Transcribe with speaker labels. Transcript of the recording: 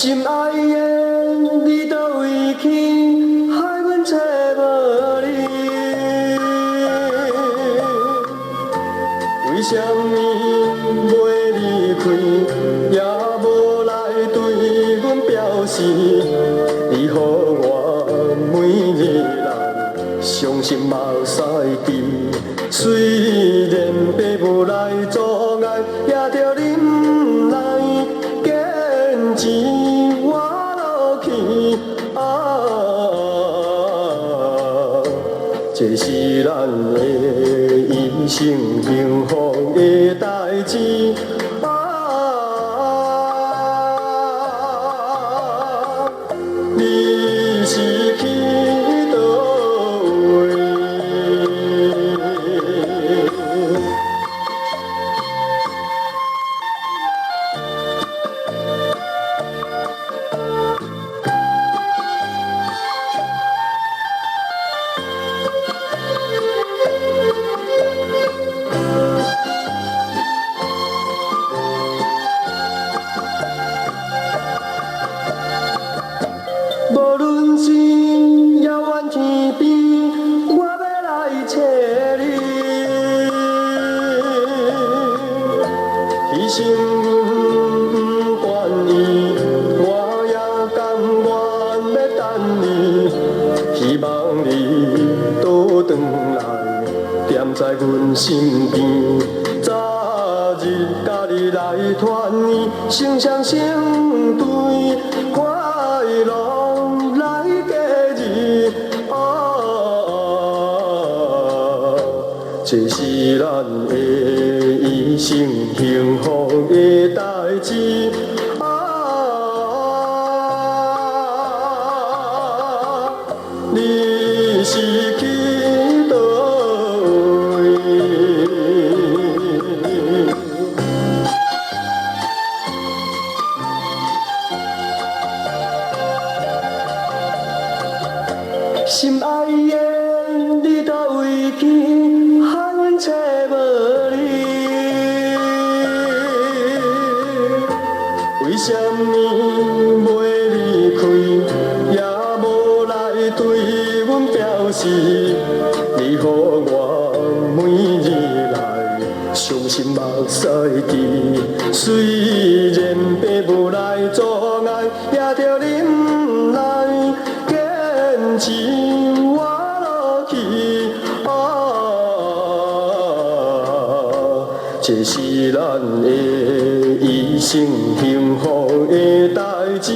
Speaker 1: 心爱的，你倒位去，害阮找无你。为什么袂离开，也无来对阮表示？你予我每日来伤心嘛使记。虽然爸母来阻碍，也着忍耐坚持活落去。这是咱的一生幸福的代志。你是去倒位？无论是遥远天边，我要来找你。牺牲阮不愿意，我也甘愿要等你。希望你倒转来，踮在阮身边。早日甲你来团圆，成双成对，快乐。这是咱的一生幸福的代志。你是去倒位？心爱的，你倒位去，害阮找无你。为什么袂离开，也无来对阮表示？你予我每日来伤心目屎记。虽然爸母来阻碍，也着忍耐坚持活落去。这是咱的一生幸福的代志。